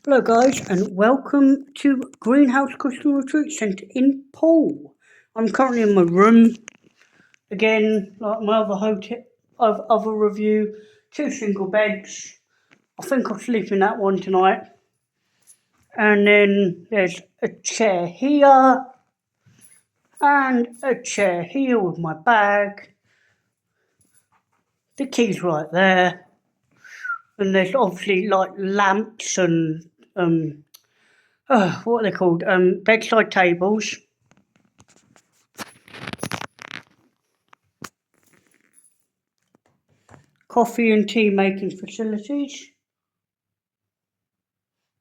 Hello guys and welcome to Greenhouse Crystal Retreat Centre in Poole. I'm currently in my room, again like my other hotel, other review, 2 single beds. I think I'll sleep in that one tonight. And then there's a chair here and a chair here with my bag. The key's right there. And there's obviously like lamps and what are they called? Bedside tables. Coffee and tea making facilities.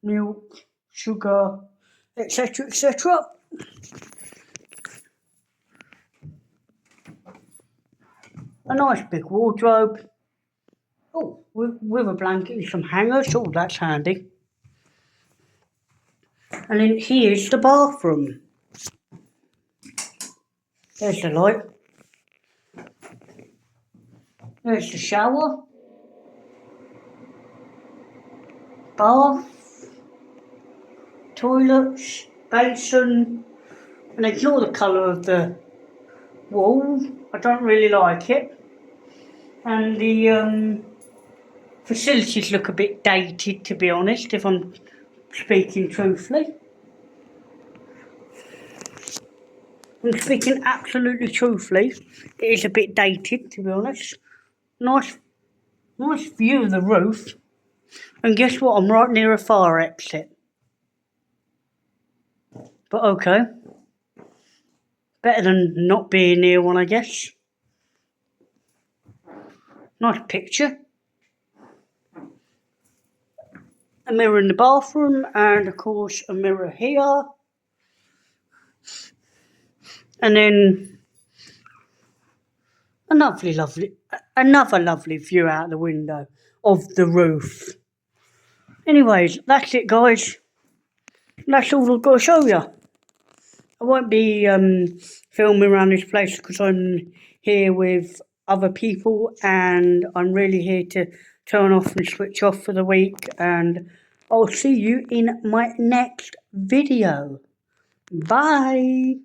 Milk, sugar, etc., etc. A nice big wardrobe. Oh, with a blanket and some hangers. Oh, that's handy. And then here's the bathroom. There's the light. There's the shower. Bath. Toilets. Basin. And ignore the colour of the wall. I don't really like it. And the facilities look a bit dated, to be honest, if I'm speaking truthfully. I'm speaking absolutely truthfully. It is a bit dated, to be honest. Nice view of the roof. And guess what? I'm right near a fire exit. But okay. Better than not being near one, I guess. Nice picture. A mirror in the bathroom, and of course a mirror here. And then another lovely view out the window of the roof. Anyways, that's it guys. That's all I've got to show you. I won't be filming around this place because I'm here with other people and I'm really here to turn off and switch off for the week, and I'll see you in my next video. Bye.